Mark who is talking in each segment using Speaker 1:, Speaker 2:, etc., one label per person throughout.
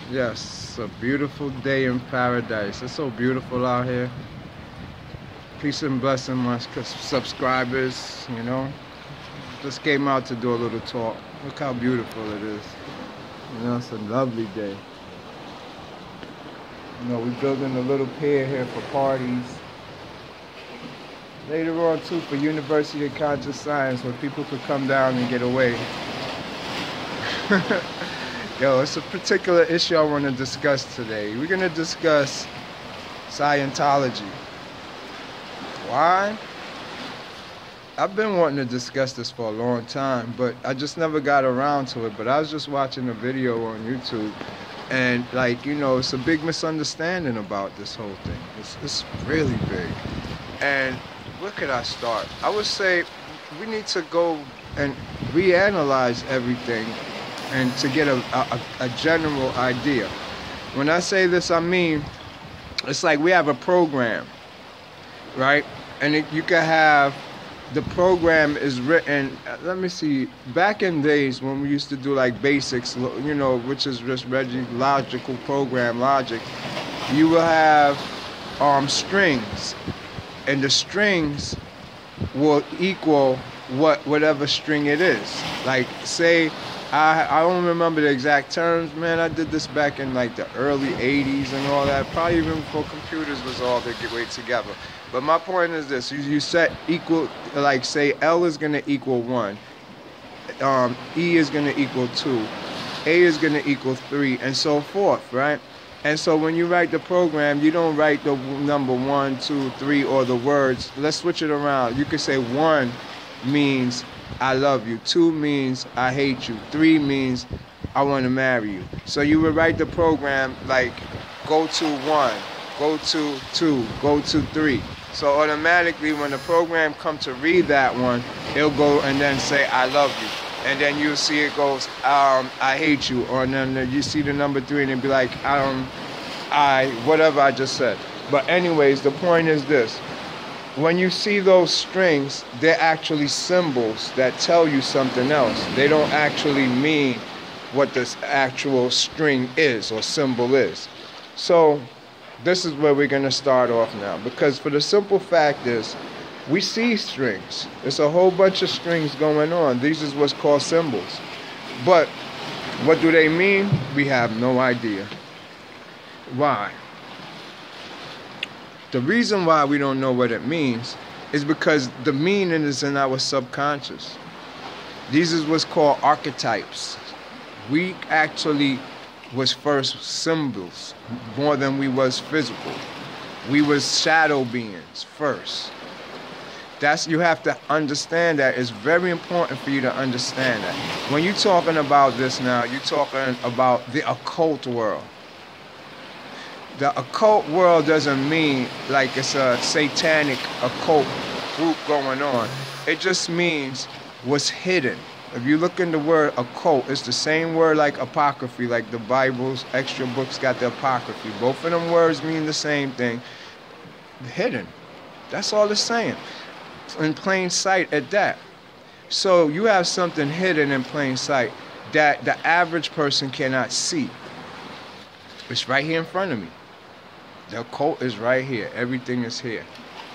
Speaker 1: Yes, a beautiful day in paradise. It's so beautiful out here. Peace and blessing, my subscribers. Just came out to do a little talk. Look how beautiful it is. It's a lovely day. We're building a little pier here for parties. Later on, too, for University of Conscious Science, where people could come down and get away. Yo, it's a particular issue I want to discuss today. We're going to discuss Scientology. Why? I've been wanting to discuss this for a long time, but I just never got around to it. But I was just watching a video on YouTube, and it's a big misunderstanding about this whole thing. It's really big. And where could I start? I would say we need to go and reanalyze everything and to get a general idea. When I say this, I mean, it's like we have a program, right? And you can have, the program is written, let me see, back in days when we used to do like basics, which is just logical program logic, you will have strings, and the strings will equal whatever string it is. Like, say, I don't remember the exact terms, man. I did this back in like the early 80s and all that, probably even before computers was all the way together. But my point is this: you set equal, like say L is gonna equal 1, E is gonna equal 2, A is gonna equal 3, and so forth, right? And so when you write the program, you don't write the number 1, 2, 3, or the words. Let's switch it around. You could say 1 means I love you, 2 means I hate you, 3 means I want to marry you. So you would write the program like go to 1, go to 2, go to 3. So automatically when the program comes to read that one, it'll go and then say I love you. And then you'll see it goes I hate you, or then you see the number 3 and it'll be like whatever I just said. But anyways, the point is this: when you see those strings, they're actually symbols that tell you something else. They don't actually mean what this actual string is or symbol is. So this is where we're going to start off now, because for the simple fact is, we see strings. There's a whole bunch of strings going on. These is what's called symbols. But what do they mean? We have no idea. Why? The reason why we don't know what it means is because the meaning is in our subconscious. These is what's called archetypes. We actually was first symbols more than we was physical. We was shadow beings first. You have to understand that. It's very important for you to understand that. When you're talking about this now, you're talking about the occult world. The occult world doesn't mean like it's a satanic occult group going on. It just means what's hidden. If you look in the word occult, it's the same word like apocryphy, like the Bible's extra books got the apocryphy. Both of them words mean the same thing. Hidden. That's all it's saying. In plain sight at that. So you have something hidden in plain sight that the average person cannot see. It's right here in front of me. The occult is right here. Everything is here.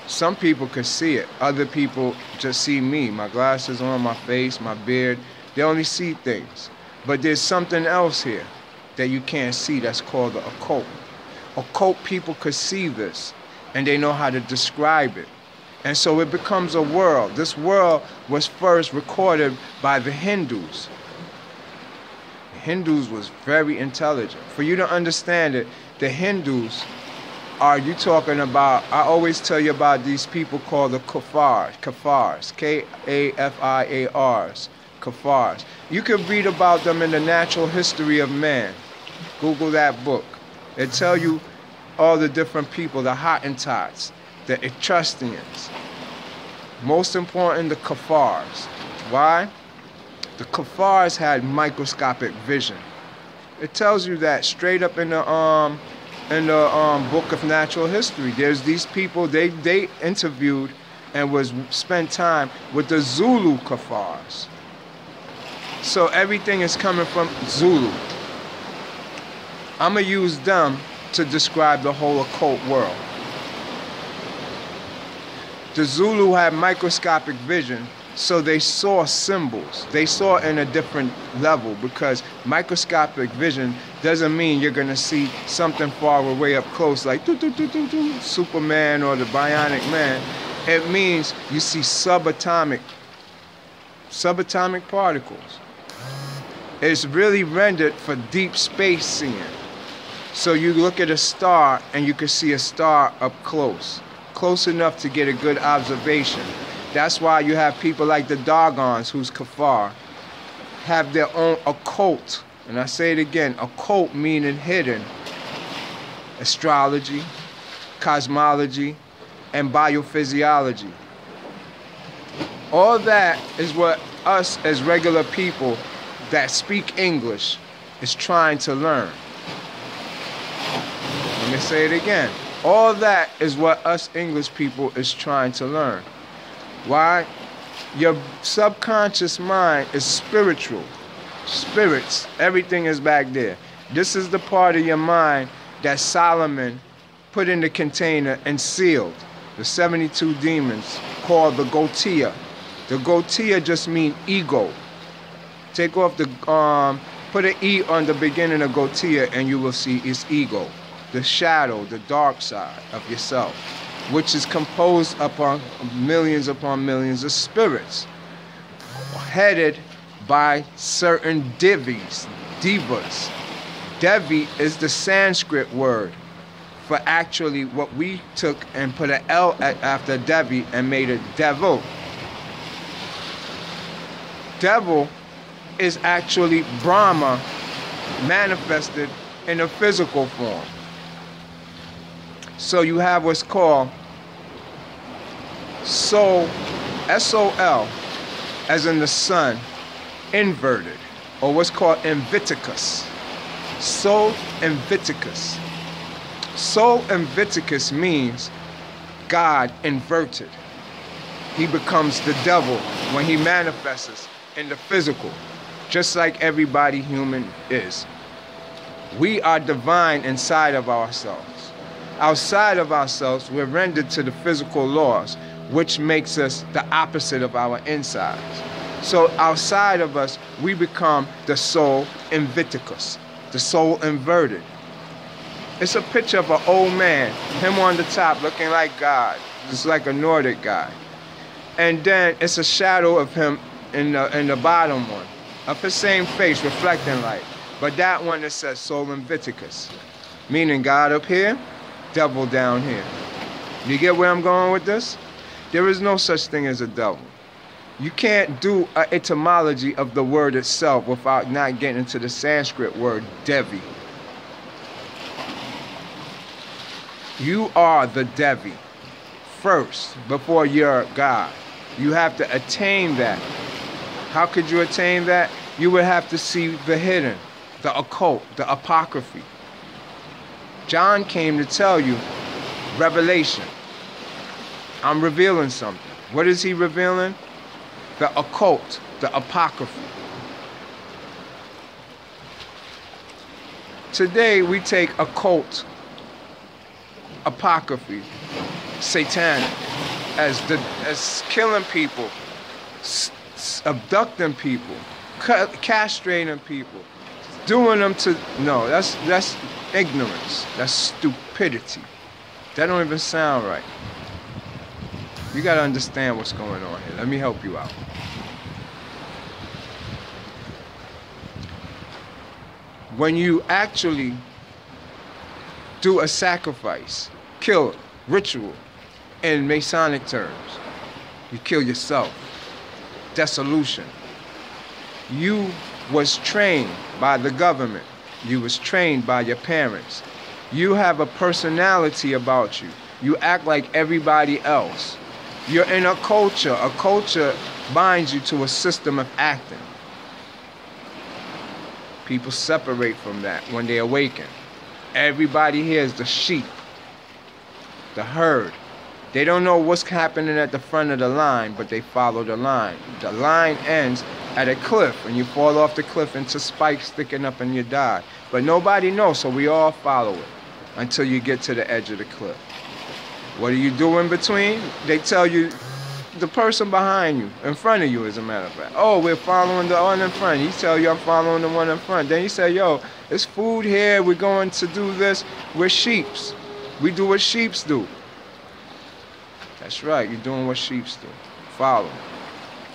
Speaker 1: Some people can see it. Other people just see me. My glasses on, my face, my beard. They only see things. But there's something else here that you can't see that's called the occult. Occult people could see this, and they know how to describe it. And so it becomes a world. This world was first recorded by the Hindus. The Hindus was very intelligent. For you to understand it, the Hindus you talking about, I always tell you about these people called the Kafars, K-A-F-I-A-Rs, Kafars. You can read about them in the Natural History of Man. Google that book. It tell you all the different people, the Hottentots, the Etruscans. Most important, the Kafars. Why? The Kafars had microscopic vision. It tells you that straight up in the book of natural history. There's these people they interviewed and spent time with the Zulu Kafars. So everything is coming from Zulu. I'm going to use them to describe the whole occult world. The Zulu had microscopic vision, so they saw symbols. They saw in a different level, because microscopic vision doesn't mean you're going to see something far away up close like Superman or the Bionic Man. It means you see subatomic particles. It's really rendered for deep space seeing. So you look at a star and you can see a star up close enough to get a good observation. That's why you have people like the Dogons, who's Kafar, have their own occult. And I say it again, occult meaning hidden. Astrology, cosmology, and biophysiology. All that is what us as regular people that speak English is trying to learn. Let me say it again. All that is what us English people is trying to learn. Why? Your subconscious mind is spiritual. Spirits, everything is back there. This is the part of your mind that Solomon put in the container and sealed. The 72 demons called the Gotia. The Gotia just mean ego. Take off the, put an E on the beginning of Gotia and you will see its ego. The shadow, the dark side of yourself, which is composed upon millions of spirits, headed by certain divas. Devi is the Sanskrit word for actually what we took and put an L after Devi and made it devil. Devil is actually Brahma manifested in a physical form. So you have what's called Sol, S-O-L, as in the sun, inverted, or what's called Inviticus. Sol Inviticus. Sol Inviticus means God inverted. He becomes the devil when he manifests in the physical, just like everybody human is. We are divine inside of ourselves. Outside of ourselves, we're rendered to the physical laws, which makes us the opposite of our insides. So outside of us, we become the soul inviticus, the soul inverted. It's a picture of an old man, him on the top looking like God, just like a Nordic guy. And then it's a shadow of him in the bottom one, of his same face reflecting light. But that one that says soul inviticus, meaning God up here, devil down here. You get where I'm going with this? There is no such thing as a devil. You can't do an etymology of the word itself without not getting into the Sanskrit word Devi. You are the Devi first before you're God. You have to attain that. How could you attain that? You would have to see the hidden, the occult, the apocryphy. John came to tell you revelation. I'm revealing something. What is he revealing? The occult, the apocryphy. Today we take occult, apocryphy, satanic, as killing people, abducting people, castrating people, doing them to, no, that's ignorance, that's stupidity. That don't even sound right. You gotta understand what's going on here. Let me help you out. When you actually do a sacrifice, kill, ritual, in Masonic terms, you kill yourself. Dissolution. You was trained by the government. You was trained by your parents. You have a personality about you. You act like everybody else. You're in a culture. A culture binds you to a system of acting. People separate from that when they awaken. Everybody here is the sheep, the herd. They don't know what's happening at the front of the line, but they follow the line. The line ends at a cliff, and you fall off the cliff into spikes sticking up and you die. But nobody knows, so we all follow it until you get to the edge of the cliff. What do you do in between? They tell you the person behind you, in front of you, as a matter of fact. Oh, we're following the one in front. He tell you I'm following the one in front. Then he say, yo, there's food here. We're going to do this. We're sheeps. We do what sheeps do. That's right. You're doing what sheeps do.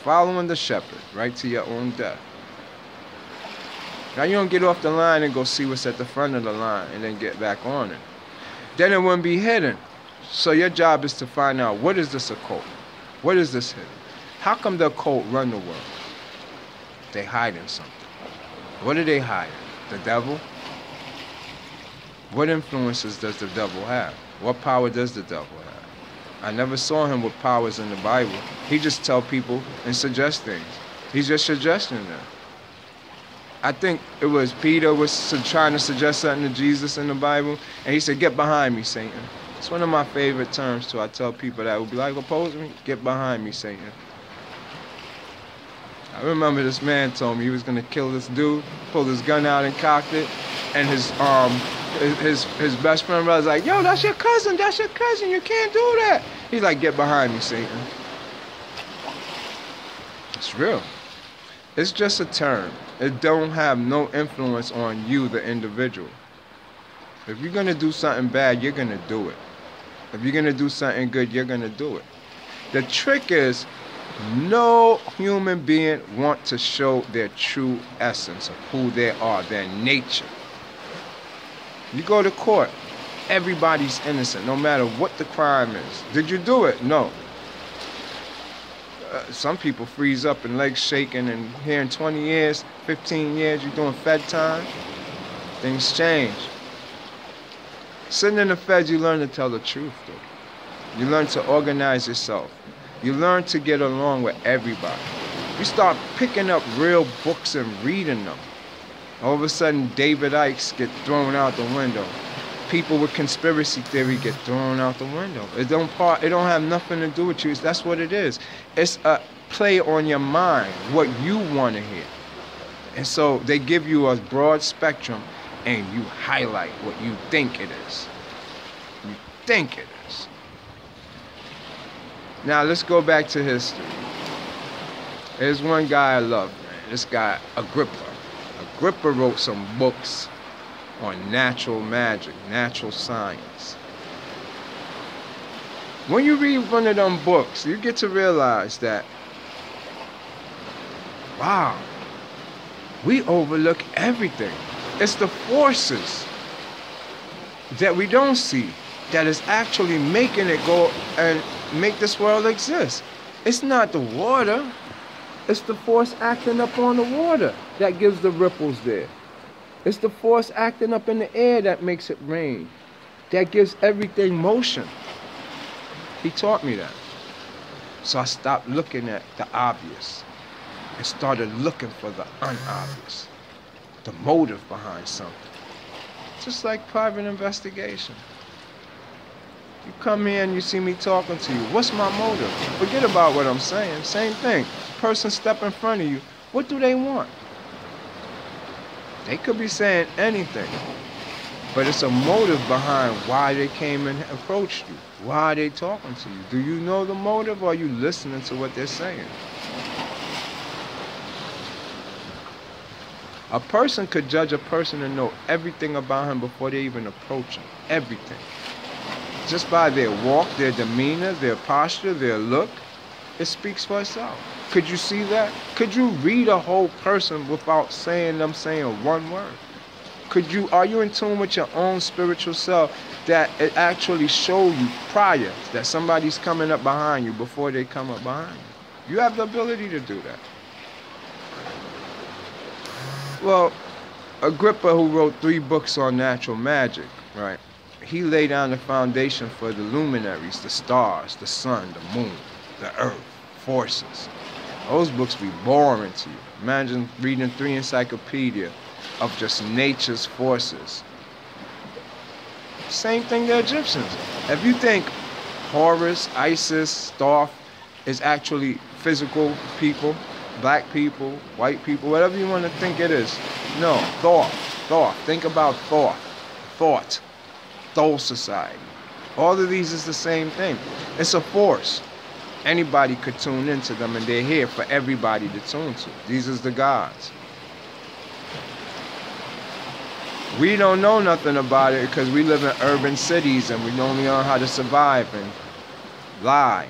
Speaker 1: Following the shepherd right to your own death. Now you don't get off the line and go see what's at the front of the line and then get back on it. Then it wouldn't be hidden. So your job is to find out, what is this occult? What is this hidden? How come the occult run the world? They hiding something. What are they hiding? The devil? What influences does the devil have? What power does the devil have? I never saw him with powers in the Bible. He just tell people and suggest things. He's just suggesting them. I think it was Peter was trying to suggest something to Jesus in the Bible, and he said, "Get behind me, Satan." It's one of my favorite terms too. I tell people that would be like, oppose me, get behind me, Satan. I remember this man told me he was gonna kill this dude, pulled his gun out and cocked it, and his best friend was like, yo, that's your cousin, you can't do that. He's like, get behind me, Satan. It's real. It's just a term. It don't have no influence on you, the individual. If you're gonna do something bad, you're gonna do it. If you're gonna do something good, you're gonna do it. The trick is, no human being wants to show their true essence of who they are, their nature. You go to court, everybody's innocent, no matter what the crime is. Did you do it? No. Some people freeze up and legs shaking, and here in 20 years, 15 years, you're doing Fed time. Things change. Sitting in the Feds, you learn to tell the truth, though. You learn to organize yourself. You learn to get along with everybody. You start picking up real books and reading them. All of a sudden, David Icke's get thrown out the window. People with conspiracy theory get thrown out the window. It don't have nothing to do with you. That's what it is. It's a play on your mind, what you want to hear. And so they give you a broad spectrum, and you highlight what you think it is. You think it is. Now let's go back to history. There's one guy I love, man. This guy, Agrippa. Agrippa wrote some books on natural magic, natural science. When you read one of them books, you get to realize that, wow, we overlook everything. It's the forces that we don't see that is actually making it go and make this world exist. It's not the water. It's the force acting up on the water that gives the ripples there. It's the force acting up in the air that makes it rain, that gives everything motion. He taught me that. So I stopped looking at the obvious and started looking for the unobvious, the motive behind something. Just like private investigation. You come here and you see me talking to you. What's my motive? Forget about what I'm saying. Same thing. Person step in front of you. What do they want? They could be saying anything, but it's a motive behind why they came and approached you. Why are they talking to you? Do you know the motive, or are you listening to what they're saying? A person could judge a person and know everything about him before they even approach him. Everything. Just by their walk, their demeanor, their posture, their look, it speaks for itself. Could you see that? Could you read a whole person without saying one word? Are you in tune with your own spiritual self that it actually show you prior that somebody's coming up behind you before they come up behind you? You have the ability to do that. Well, Agrippa, who wrote 3 books on natural magic, right? He laid down the foundation for the luminaries, the stars, the sun, the moon, the earth, forces. Those books be boring to you. Imagine reading 3 encyclopedias of just nature's forces. Same thing the Egyptians. If you think Horus, Isis, Thoth is actually physical people, black people, white people, whatever you want to think it is. No, Thoth. Think about thought, Thol society. All of these is the same thing. It's a force. Anybody could tune into them, and they're here for everybody to tune to. These is the gods. We don't know nothing about it because we live in urban cities and we only know how to survive and lie.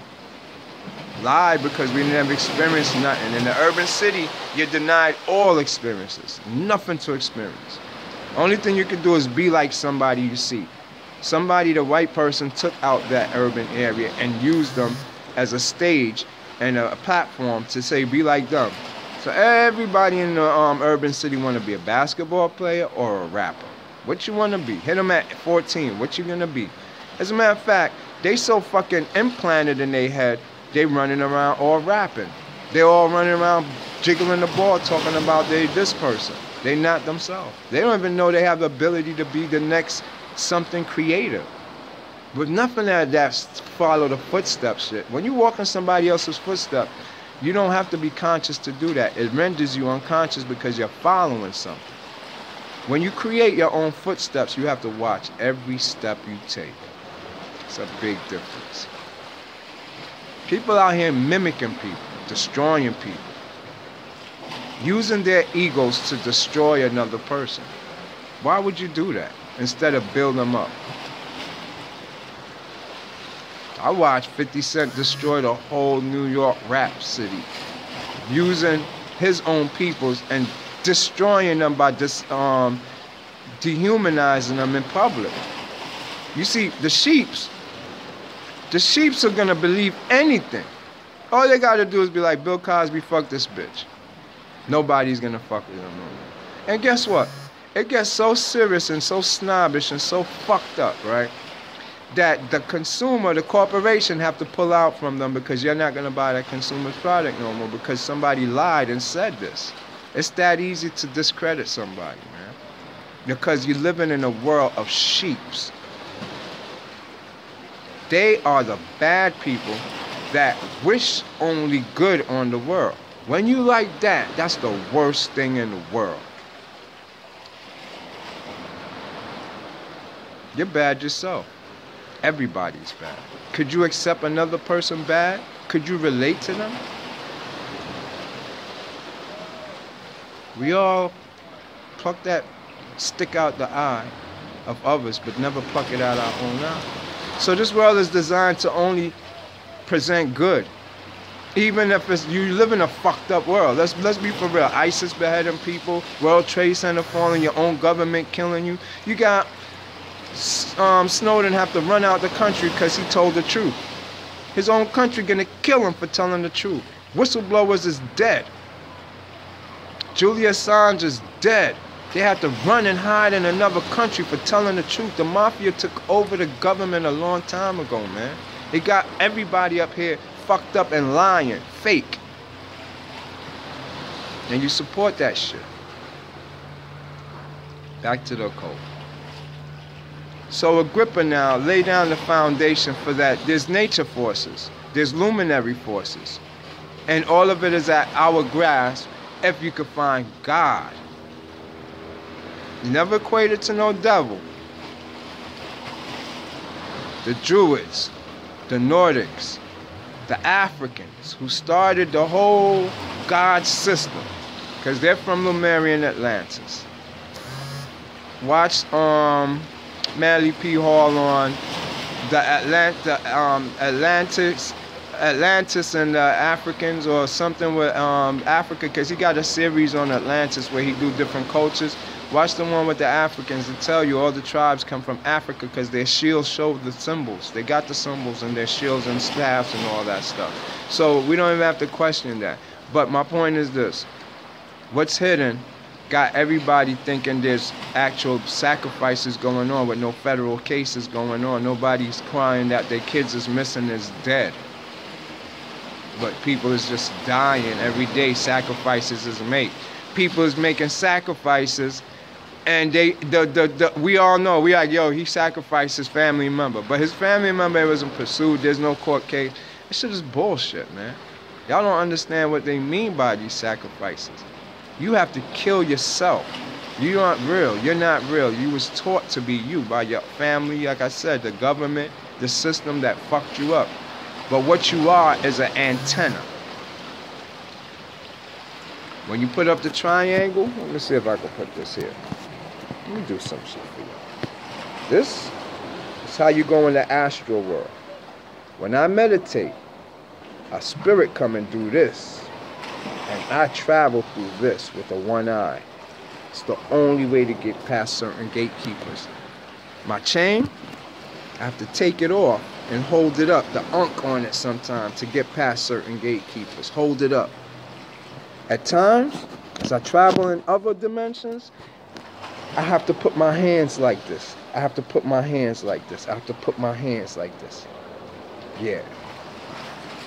Speaker 1: Lie because we never experienced nothing. In the urban city, you're denied all experiences. Nothing to experience. Only thing you can do is be like somebody you see. Somebody, the white person, took out that urban area and used them as a stage and a platform to say, be like them. So everybody in the urban city want to be a basketball player or a rapper. What you want to be? Hit them at 14. What you going to be? As a matter of fact, they so fucking implanted in their head, they running around all rapping. They all running around jiggling the ball talking about they this person. They not themselves. They don't even know they have the ability to be the next something creative. But nothing of that follow the footsteps shit. When you walk in somebody else's footsteps, you don't have to be conscious to do that. It renders you unconscious because you're following something. When you create your own footsteps, you have to watch every step you take. It's a big difference. People out here mimicking people, destroying people, using their egos to destroy another person. Why would you do that instead of build them up? I watched 50 Cent destroy the whole New York rap city, using his own peoples and destroying them by dehumanizing them in public. You see, the sheeps are gonna believe anything. All they gotta do is be like, Bill Cosby, fuck this bitch. Nobody's gonna fuck with them no more. And guess what? It gets so serious and so snobbish and so fucked up, right? That the consumer, the corporation, have to pull out from them because you're not gonna buy that consumer's product no more because somebody lied and said this. It's that easy to discredit somebody, man. Because you're living in a world of sheeps. They are the bad people that wish only good on the world. When you like that, that's the worst thing in the world. You're bad yourself. Everybody's bad. Could you accept another person bad? Could you relate to them? We all pluck that stick out the eye of others, but never pluck it out our own eye. So this world is designed to only present good. Even if it's, you live in a fucked up world. Let's be for real. ISIS beheading people, World Trade Center falling, your own government killing you. You got Snowden have to run out the country because he told the truth. His own country gonna kill him for telling the truth. Whistleblowers is dead. Julian Assange is dead. They had to run and hide in another country for telling the truth. The mafia took over the government a long time ago, man. They got everybody up here fucked up and lying, fake. And you support that shit. Back to the occult. So Agrippa now lay down the foundation for that. There's nature forces. There's luminary forces. And all of it is at our grasp if you could find God. You never equated to no devil. The Druids, the Nordics, the Africans who started the whole God system because they're from Lemurian Atlantis. Watch Manly P. Hall on the Atlantis and the Africans or something with Africa, because he got a series on Atlantis where he do different cultures. Watch the one with the Africans and tell you all the tribes come from Africa because their shields show the symbols. They got the symbols in their shields and staffs and all that stuff. So we don't even have to question that. But my point is this. What's hidden got everybody thinking there's actual sacrifices going on with no federal cases going on. Nobody's crying that their kids is missing, is dead. But people is just dying every day. Sacrifices is made. People is making sacrifices And we all know, we like, yo, he sacrificed his family member. But his family member wasn't pursued. There's no court case. This shit is bullshit, man. Y'all don't understand what they mean by these sacrifices. You have to kill yourself. You aren't real. You're not real. You was taught to be you by your family, like I said, the government, the system that fucked you up. But what you are is an antenna. When you put up the triangle, let me see if I can put this here. Let me do some shit for you. This is how you go in the astral world. When I meditate, a spirit come and do this. And I travel through this with a one eye. It's the only way to get past certain gatekeepers. My chain, I have to take it off and hold it up. The unk on it sometimes to get past certain gatekeepers. Hold it up. At times, as I travel in other dimensions, I have to put my hands like this. I have to put my hands like this. I have to put my hands like this. Yeah.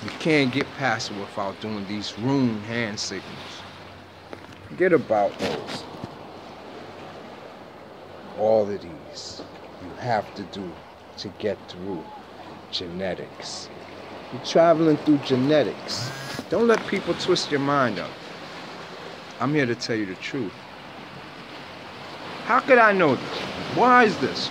Speaker 1: You can't get past it without doing these rune hand signals. Forget about those. All of these you have to do to get through genetics. You're traveling through genetics. Don't let people twist your mind up. I'm here to tell you the truth. How could I know this? Why is this?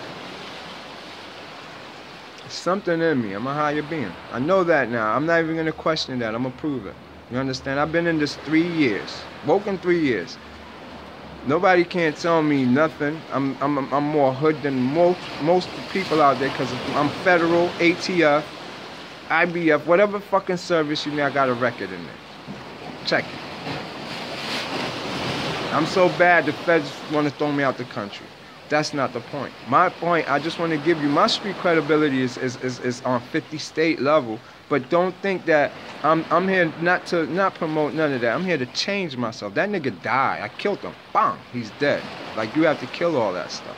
Speaker 1: There's something in me. I'm a higher being. I know that now. I'm not even going to question that. I'm going to prove it. You understand? I've been in this 3 years. Woken 3 years. Nobody can't tell me nothing. I'm more hood than most people out there because I'm federal, ATF, IBF, whatever fucking service you need, I got a record in there. Check it. I'm so bad the feds want to throw me out the country. That's not the point. My point, I just want to give you, my street credibility is on 50 state level, but don't think that I'm here not promote none of that. I'm here to change myself. That nigga died. I killed him. Bang, he's dead. Like, you have to kill all that stuff.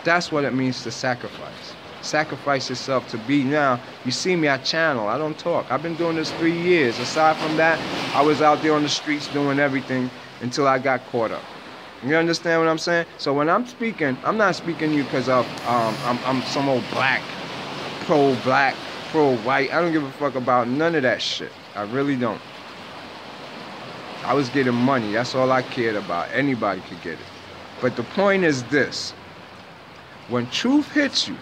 Speaker 1: That's what it means to sacrifice. Sacrifice yourself to be. Now, you see me, I channel. I don't talk. I've been doing this 3 years. Aside from that, I was out there on the streets doing everything until I got caught up. You understand what I'm saying? So when I'm speaking, I'm not speaking to you because I'm some old black, pro-white. I don't give a fuck about none of that shit. I really don't. I was getting money. That's all I cared about. Anybody could get it. But the point is this. When truth hits you,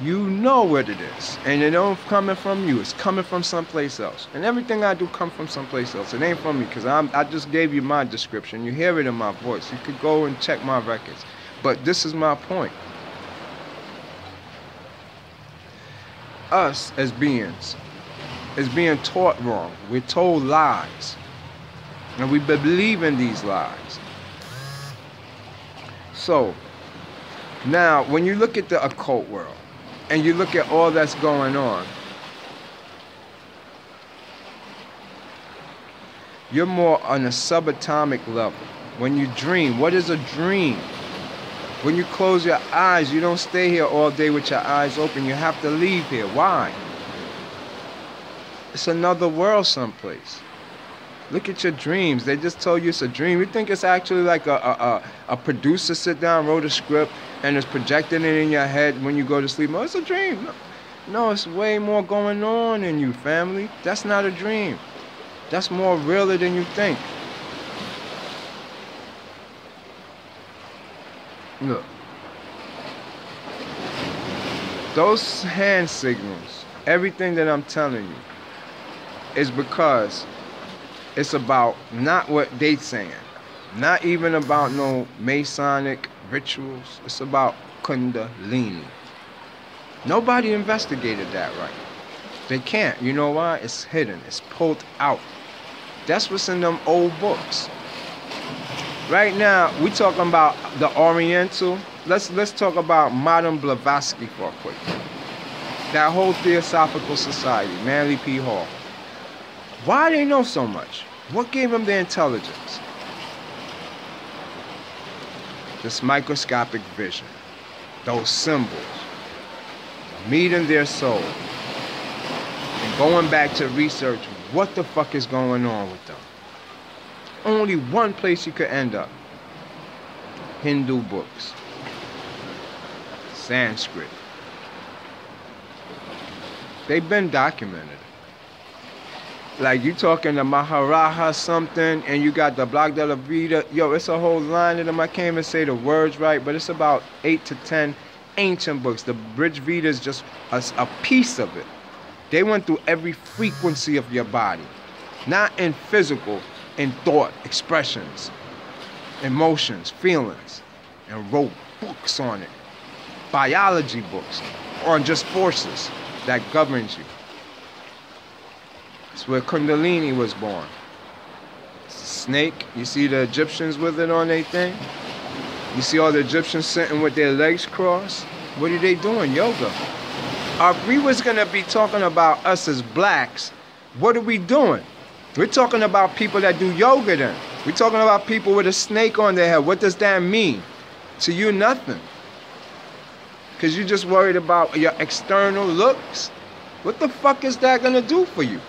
Speaker 1: you know what it is. And it don't coming from you. It's coming from someplace else. And everything I do comes from someplace else. It ain't from me because I just gave you my description. You hear it in my voice. You could go and check my records. But this is my point. Us as beings is being taught wrong. We're told lies. And we believe in these lies. So, now, when you look at the occult world, and you look at all that's going on, you're more on a subatomic level. When you dream, what is a dream? When you close your eyes, you don't stay here all day with your eyes open. You have to leave here. Why? It's another world someplace. Look at your dreams. They just told you it's a dream. You think it's actually like a producer sit down, wrote a script, and is projecting it in your head when you go to sleep. Oh, it's a dream. No, it's way more going on in you, family. That's not a dream. That's more realer than you think. Look. Those hand signals, everything that I'm telling you, is because it's about not what they saying. Not even about no Masonic rituals. It's about Kundilini. Nobody investigated that right. They can't. You know why? It's hidden. It's pulled out. That's what's in them old books. Right now, we talking about the Oriental. Let's talk about modern Blavatsky for a quick. That whole Theosophical Society, Manly P. Hall. Why they know so much? What gave them their intelligence? This microscopic vision, those symbols, meeting their soul, and going back to research what the fuck is going on with them. Only one place you could end up. Hindu books, Sanskrit. They've been documented. Like you talking to Maharaja something, and you got the Blog de la Vida. Yo, it's a whole line of them. I can't even say the words right, but it's about 8 to 10 ancient books. The Bridge Veda is just a piece of it. They went through every frequency of your body, not in physical, in thought, expressions, emotions, feelings, and wrote books on it. Biology books on just forces that governs you. It's where Kundilini was born. It's a snake. You see the Egyptians with it on their thing? You see all the Egyptians sitting with their legs crossed? What are they doing? Yoga. If we was going to be talking about us as blacks, what are we doing? We're talking about people that do yoga then. We're talking about people with a snake on their head. What does that mean? To you, nothing. Because you're just worried about your external looks. What the fuck is that going to do for you?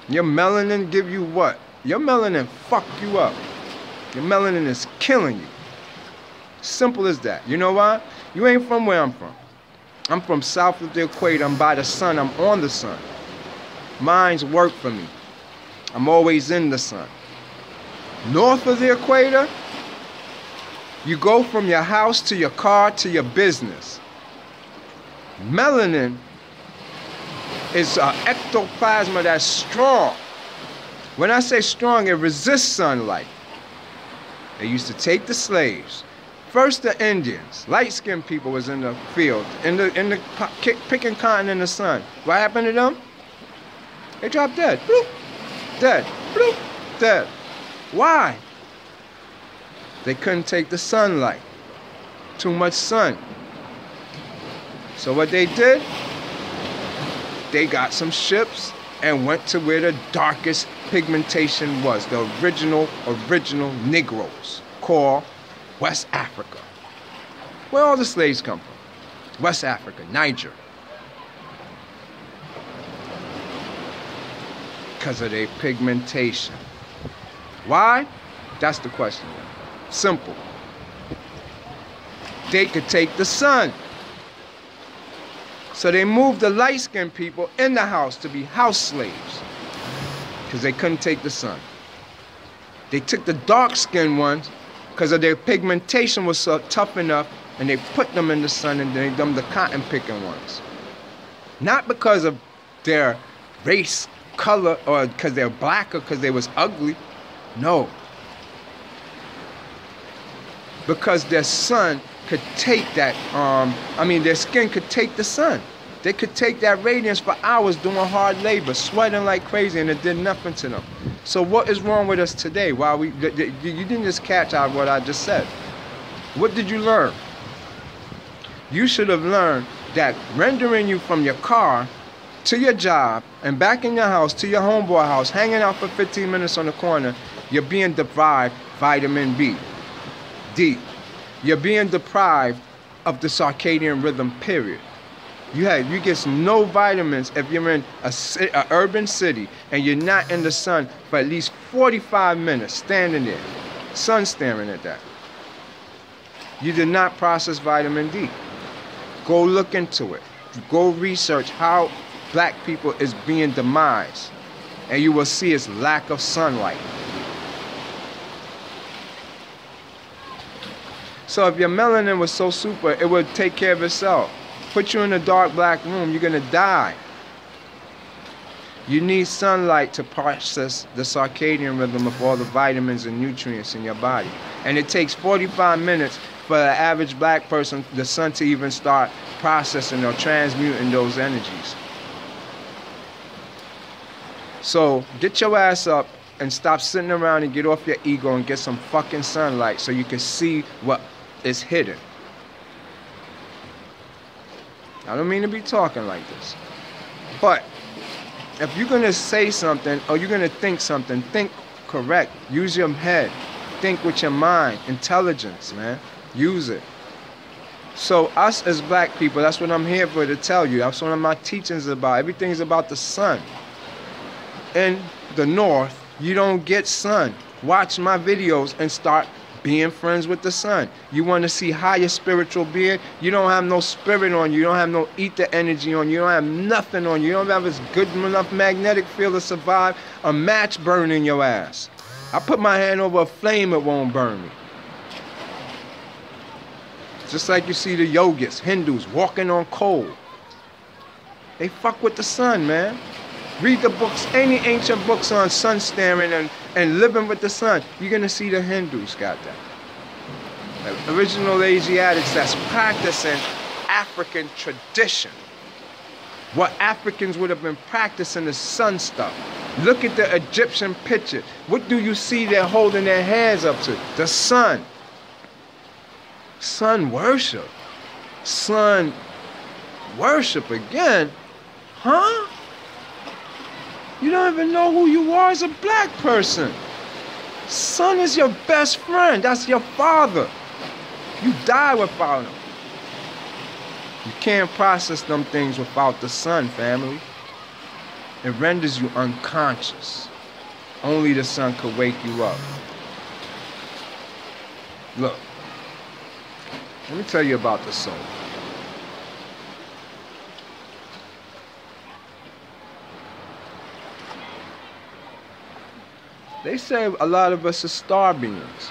Speaker 1: Your melanin give you what? Your melanin fuck you up. Your melanin is killing you. Simple as that. You know why? You ain't from where I'm from. I'm from south of the equator. I'm by the sun. I'm on the sun. Minds work for me. I'm always in the sun. North of the equator, you go from your house to your car to your business. Melanin is an ectoplasm that's strong. When I say strong, it resists sunlight. They used to take the slaves. First the Indians, light-skinned people was in the field, picking cotton in the sun. What happened to them? They dropped dead. Bloop. Dead. Bloop. Dead. Why? They couldn't take the sunlight. Too much sun. So what they did, they got some ships and went to where the darkest pigmentation was. The original Negroes, called West Africa. Where all the slaves come from. West Africa, Niger. Because of their pigmentation. Why? That's the question. Simple. They could take the sun. So they moved the light-skinned people in the house to be house slaves because they couldn't take the sun. They took the dark-skinned ones because of their pigmentation was so tough enough, and they put them in the sun and they them the cotton-picking ones. Not because of their race, color, or because they're black or because they was ugly. No. Because their sun could take that, their skin could take the sun. They could take that radiance for hours doing hard labor, sweating like crazy, and it did nothing to them. So what is wrong with us today? Why you didn't just catch out what I just said. What did you learn? You should have learned that rendering you from your car to your job and back in your house to your homeboy house, hanging out for 15 minutes on the corner, you're being deprived vitamin D. You're being deprived of the circadian rhythm, period. You get no vitamins if you're in an urban city and you're not in the sun for at least 45 minutes standing there, sun staring at that. You did not process vitamin D. Go look into it. Go research how black people is being demised, and you will see its lack of sunlight. So if your melanin was so super, it would take care of itself. Put you in a dark black room, you're gonna die. You need sunlight to process the circadian rhythm of all the vitamins and nutrients in your body. And it takes 45 minutes for the average black person, the sun to even start processing or transmuting those energies. So get your ass up and stop sitting around and get off your ego and get some fucking sunlight so you can see what is hidden. I don't mean to be talking like this, but if you're going to say something or you're going to think something, think correct. Use your head. Think with your mind. Intelligence, man. Use it. So us as black people, that's what I'm here for, to tell you. That's what my teachings about. Everything's about the sun. In the north, you don't get sun. Watch my videos and start being friends with the sun. You want to see higher spiritual being? You don't have no spirit on you. You don't have no ether energy on you. You don't have nothing on you. You don't have this good enough magnetic field to survive a match burning your ass. I put my hand over a flame, it won't burn me. Just like you see the yogis, Hindus, walking on coal. They fuck with the sun, man. Read the books, any ancient books on sun staring and living with the sun. You're going to see the Hindus got that. The original Asiatics that's practicing African tradition. What Africans would have been practicing is sun stuff. Look at the Egyptian picture. What do you see they're holding their hands up to? The sun. Sun worship. Sun worship again? Huh? You don't even know who you are as a black person. Sun is your best friend. That's your father. You die without him. You can't process them things without the sun, family. It renders you unconscious. Only the sun could wake you up. Look, let me tell you about the soul. They say a lot of us are star beings.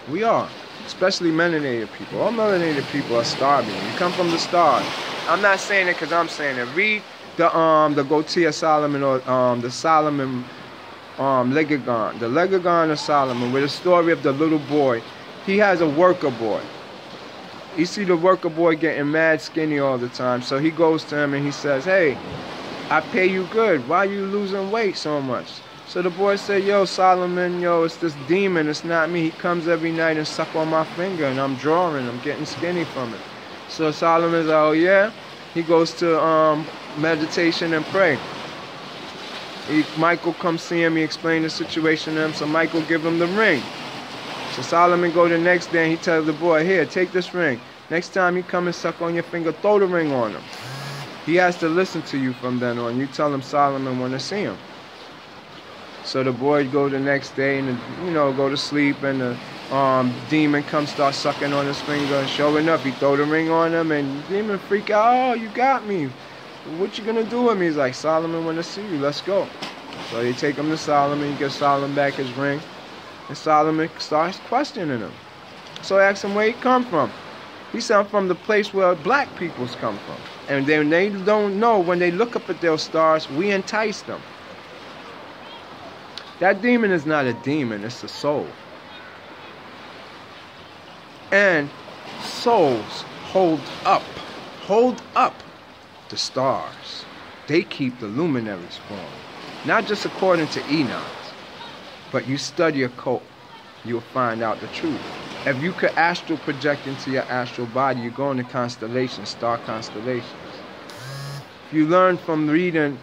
Speaker 1: We are, especially melanated people. All melanated people are star beings. We come from the stars. I'm not saying it because I'm saying it. Read the Goatee of Solomon or the Solomon Legagon, the Legagon of Solomon, with the story of the little boy. He has a worker boy. You see the worker boy getting mad skinny all the time. So he goes to him and he says, "Hey, I pay you good. Why are you losing weight so much?" So the boy said, "Yo, Solomon, yo, it's this demon. It's not me. He comes every night and suck on my finger, and I'm drawing. I'm getting skinny from it." So Solomon's like, "Oh, yeah?" He goes to meditation and pray. Michael comes see him. He explained the situation to him. So Michael give him the ring. So Solomon go the next day and he tells the boy, "Here, take this ring. Next time he come and suck on your finger, throw the ring on him." He has to listen to you from then on. You tell him Solomon want to see him. So the boy go the next day and, go to sleep, and the demon comes start sucking on his finger, and sure enough, he throw the ring on him, and the demon freak out. "Oh, you got me. What you gonna do with me?" He's like, "Solomon want to see you. Let's go." So they take him to Solomon. He gives Solomon back his ring, and Solomon starts questioning him. So I asked him where he come from. He said, "I'm from the place where black peoples come from, and then they don't know, when they look up at those stars, we entice them." That demon is not a demon, it's a soul. And souls hold up the stars. They keep the luminaries formed. Not just according to Enoch, but you study occult, you'll find out the truth. If you could astral project into your astral body, you go into constellations, star constellations. If you learn from reading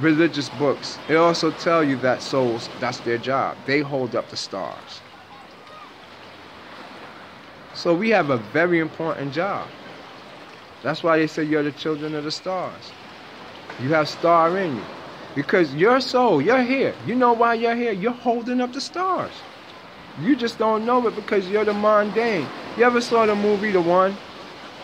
Speaker 1: religious books, it also tell you that souls, that's their job. They hold up the stars. So we have a very important job. That's why they say you're the children of the stars. You have star in you. Because your soul, you're here. You know why you're here? You're holding up the stars. You just don't know it because you're the mundane. You ever saw the movie The One?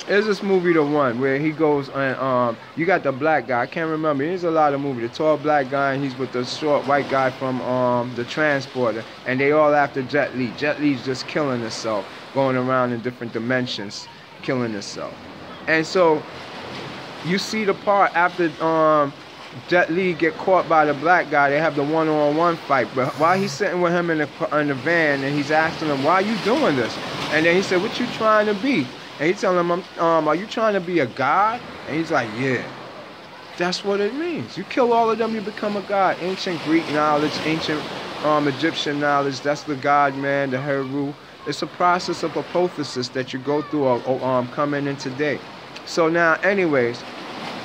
Speaker 1: There's this movie The One where he goes and you got the black guy, I can't remember. There's a lot of movies. The tall black guy, and he's with the short white guy from the Transporter, and they all after Jet Li. Jet Li's just killing himself, going around in different dimensions, killing himself. And so you see the part after Jet Li get caught by the black guy, they have the one-on-one fight. But while he's sitting with him in the van, and he's asking him, "Why are you doing this?" And then he said, "What you trying to be?" And he's telling him, "Are you trying to be a god?" And he's like, "Yeah." That's what it means. You kill all of them, you become a god. Ancient Greek knowledge, ancient Egyptian knowledge, that's the god, man, the Heru. It's a process of hypothesis that you go through coming in today. So now, anyways,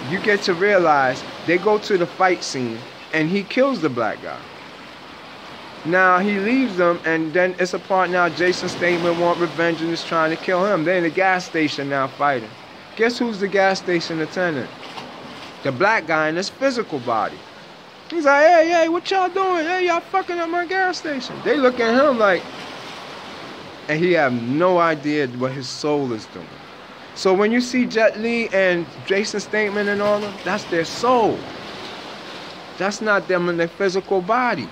Speaker 1: you get to realize they go to the fight scene, and he kills the black guy. Now he leaves them, and then it's a part now Jason Statham want revenge and is trying to kill him. They're in the gas station now fighting. Guess who's the gas station attendant? The black guy in his physical body. He's like, hey, what y'all doing? Hey, y'all fucking up my gas station. They look at him like, and he have no idea what his soul is doing. So when you see Jet Li and Jason Statham and all them, that's their soul. That's not them in their physical body.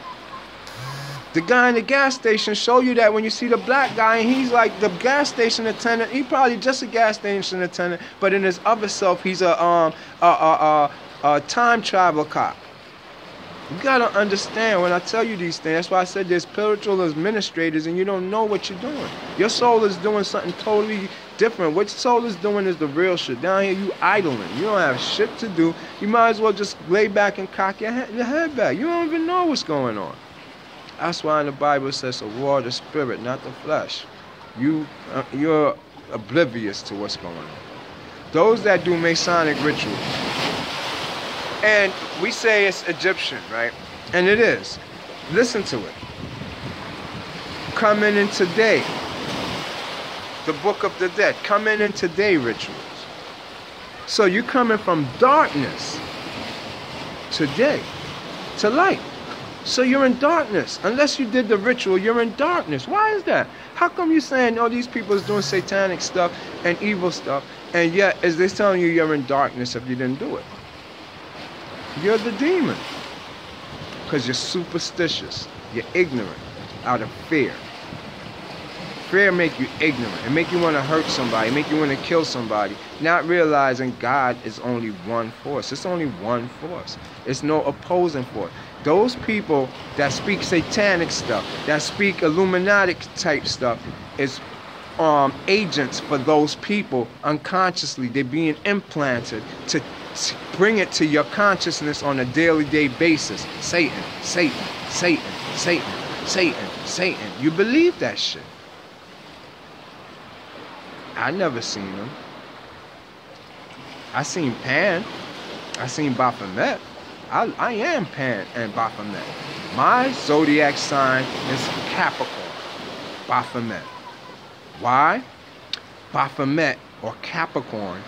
Speaker 1: The guy in the gas station show you that when you see the black guy, and he's like the gas station attendant. He probably just a gas station attendant, but in his other self, he's a time travel cop. You gotta understand when I tell you these things. That's why I said there's spiritual administrators, and you don't know what you're doing. Your soul is doing something totally different. What your soul is doing is the real shit. Down here, you idling. You don't have shit to do. You might as well just lay back and cock your head back. You don't even know what's going on. That's why in the Bible it says a war of the spirit, not the flesh. You're oblivious to what's going on. Those that do Masonic rituals, and we say it's Egyptian, right? And it is. Listen to it. Coming in today. The Book of the Dead. Coming in today rituals. So you're coming from darkness today to light. So you're in darkness. Unless you did the ritual, you're in darkness. Why is that? How come you're saying, oh, these people is doing satanic stuff and evil stuff, and yet is they telling you you're in darkness if you didn't do it? You're the demon. Because you're superstitious. You're ignorant out of fear. Fear make you ignorant. It make you want to hurt somebody. It make you want to kill somebody. Not realizing God is only one force. It's only one force. It's no opposing force. Those people that speak satanic stuff, that speak Illuminati type stuff, is agents for those people unconsciously. They're being implanted to bring it to your consciousness on a daily basis. Satan, Satan, Satan, Satan, Satan, Satan. You believe that shit. I never seen them. I seen Pan. I seen Baphomet. I am Pan and Baphomet. My zodiac sign is Capricorn. Baphomet. Why? Baphomet or Capricorn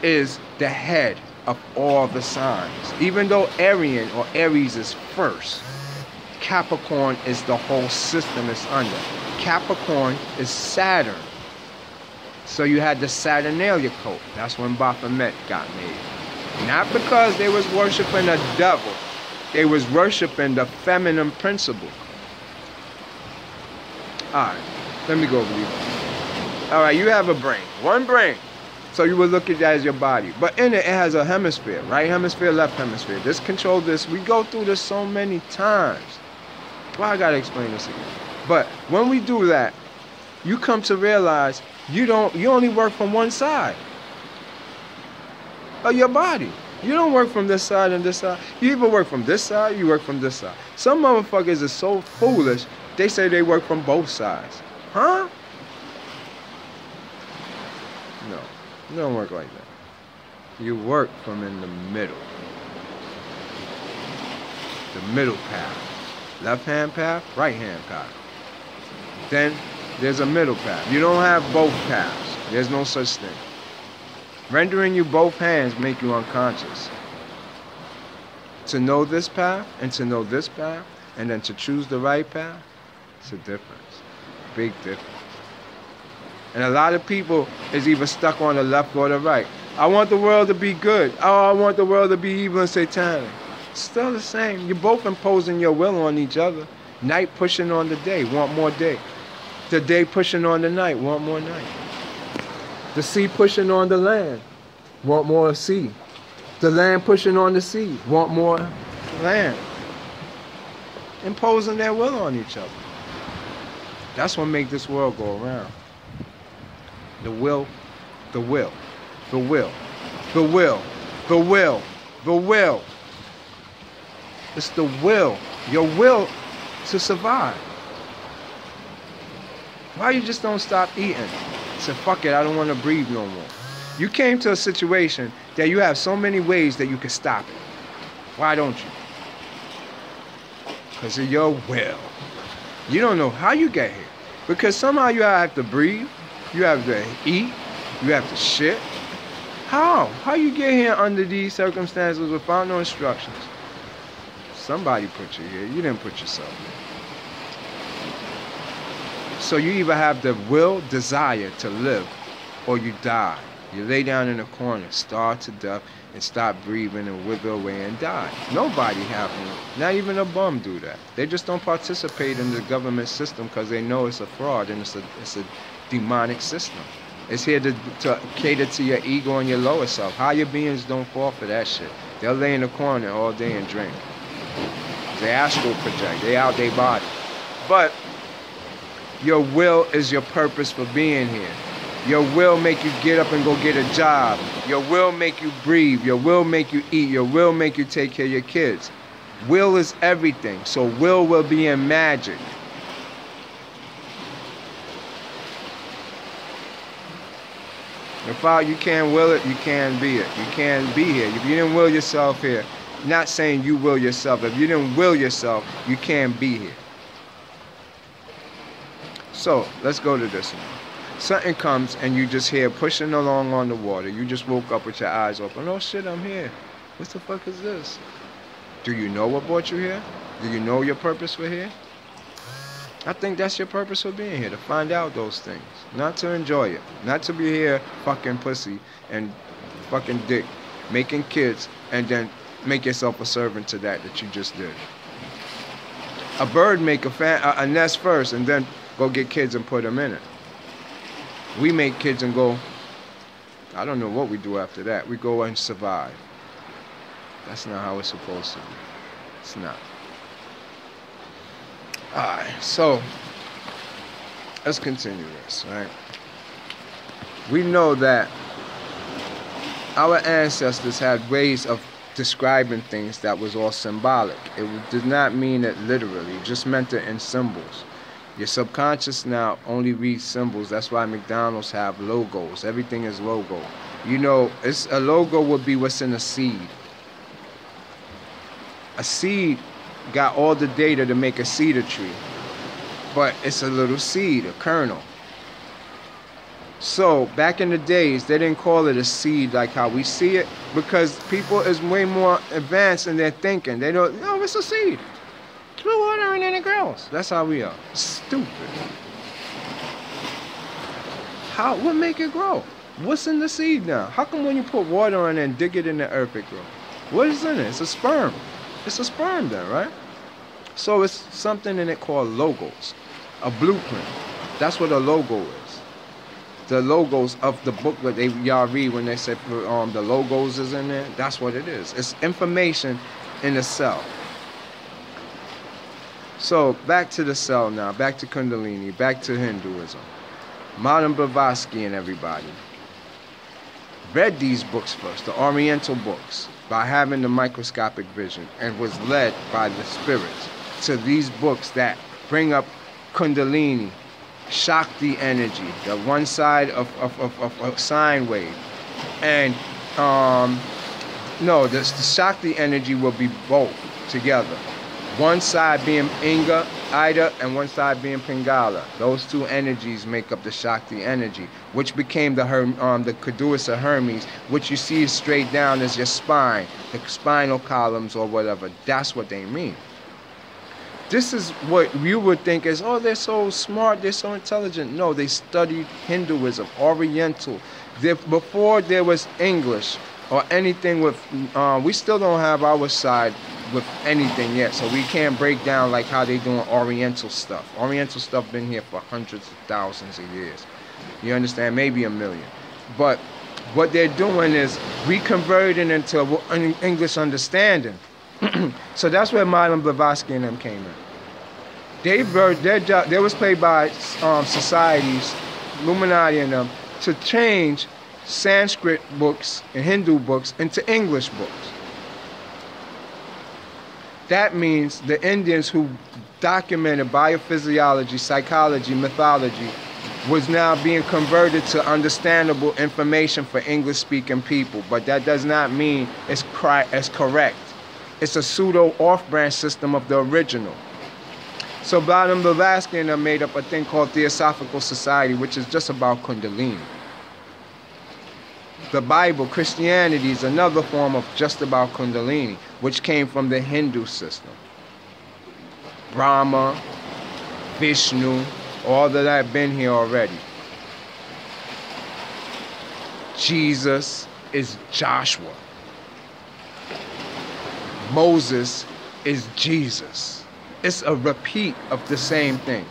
Speaker 1: is the head of all the signs. Even though Arian or Aries is first, Capricorn is the whole system it's under. Capricorn is Saturn. So you had the Saturnalia cult. That's when Baphomet got made. Not because they was worshiping the devil. They was worshiping the feminine principle. Alright, let me go over you. Alright, you have a brain. One brain. So you would look at that as your body. But in it, it has a hemisphere. Right hemisphere, left hemisphere. This control this. We go through this so many times. Why I gotta explain this again? But when we do that, you come to realize you only work from one side of your body. You don't work from this side and this side. You either work from this side, you work from this side. Some motherfuckers are so foolish, they say they work from both sides. Huh? No, you don't work like that. You work from in the middle. The middle path. Left hand path, right hand path. Then there's a middle path. You don't have both paths. There's no such thing. Rendering you both hands make you unconscious. To know this path and to know this path and then to choose the right path, it's a difference. Big difference. And a lot of people is either stuck on the left or the right. I want the world to be good. Oh, I want the world to be evil and satanic. It's still the same. You're both imposing your will on each other. Night pushing on the day, want more day. The day pushing on the night, want more night. The sea pushing on the land, want more sea. The land pushing on the sea, want more land. Imposing their will on each other. That's what makes this world go around. The will, the will, the will, the will, the will, the will. It's the will, your will to survive. Why you just don't stop eating? Say, fuck it, I don't want to breathe no more. You came to a situation that you have so many ways that you can stop it. Why don't you? Because of your will. You don't know how you get here. Because somehow you have to breathe, you have to eat, you have to shit. How? How you get here under these circumstances without no instructions? Somebody put you here. You didn't put yourself here. So you either have the will, desire to live, or you die. You lay down in a corner, starve to death, and stop breathing and wither away and die. Nobody having, not even a bum do that. They just don't participate in the government system because they know it's a fraud and it's a demonic system. It's here to cater to your ego and your lower self. Higher beings don't fall for that shit. They'll lay in the corner all day and drink. They astral project. They out their body. But your will is your purpose for being here. Your will make you get up and go get a job. Your will make you breathe. Your will make you eat. Your will make you take care of your kids. Will is everything. So will be in magic. If you can't will it, you can't be it. You can't be here. If you didn't will yourself here, not saying you will yourself. If you didn't will yourself, you can't be here. So let's go to this one. Something comes and you just hear pushing along on the water. You just woke up with your eyes open. Oh shit, I'm here. What the fuck is this? Do you know what brought you here? Do you know your purpose for here? I think that's your purpose for being here, to find out those things. Not to enjoy it. Not to be here fucking pussy and fucking dick, making kids, and then make yourself a servant to that you just did. A bird make a nest first and then go get kids and put them in it. We make kids and go, I don't know what we do after that. We go and survive. That's not how it's supposed to be. It's not. Alright, so let's continue this, right? We know that our ancestors had ways of describing things that was all symbolic. It did not mean it literally. It just meant it in symbols. Your subconscious now only reads symbols. That's why McDonald's have logos. Everything is logo. You know, a logo would be what's in a seed. A seed got all the data to make a cedar tree. But it's a little seed, a kernel. So, back in the days, they didn't call it a seed like how we see it, because people is way more advanced in their thinking. They don't, no, it's a seed. Put water in and it grows. That's how we are. Stupid. What make it grow? What's in the seed now? How come when you put water in it and dig it in the earth, it grows? What is in it? It's a sperm. It's a sperm then, right? So it's something in it called logos. A blueprint. That's what a logo is. The logos of the book that y'all read when they say the logos is in there. That's what it is. It's information in a cell. So, back to the cell now, back to Kundilini, back to Hinduism. Madame Blavatsky and everybody read these books first, the Oriental books, by having the microscopic vision, and was led by the spirits to these books that bring up Kundilini, Shakti energy, the one side of a sine wave. And, no, the Shakti energy will be both together. One side being Inga, Ida, and one side being Pingala. Those two energies make up the Shakti energy, which became the caduceus of Hermes, which you see straight down as your spine, the spinal columns or whatever. That's what they mean. This is what you would think is, oh, they're so smart, they're so intelligent. No, they studied Hinduism, Oriental. Before there was English or anything with, we still don't have our side with anything yet, so we can't break down like how they doing Oriental stuff. Oriental stuff been here for hundreds of thousands of years. You understand? Maybe a million. But what they're doing is reconverting into an English understanding. So that's where Madame Blavatsky and them came in. They was paid by societies, Illuminati and them, to change Sanskrit books and Hindu books into English books. That means the Indians who documented biophysiology, psychology, mythology was now being converted to understandable information for English-speaking people. But that does not mean it's correct. It's a pseudo off-branch system of the original. So Madame Blavatsky and them made up a thing called Theosophical Society, which is just about Kundalini. The Bible, Christianity, is another form of just about Kundalini, which came from the Hindu system. Brahma, Vishnu, all that have been here already. Jesus is Joshua. Moses is Jesus. It's a repeat of the same thing.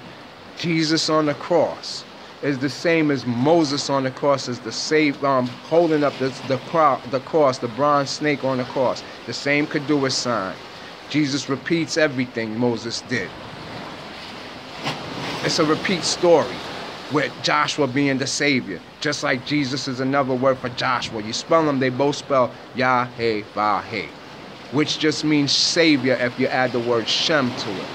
Speaker 1: Jesus on the cross is the same as Moses on the cross, as the holding up the cross, the bronze snake on the cross. The same Caduceus sign. Jesus repeats everything Moses did. It's a repeat story with Joshua being the savior. Just like Jesus is another word for Joshua. You spell them, they both spell Yah-Heh-Vah-Heh, which just means savior if you add the word Shem to it.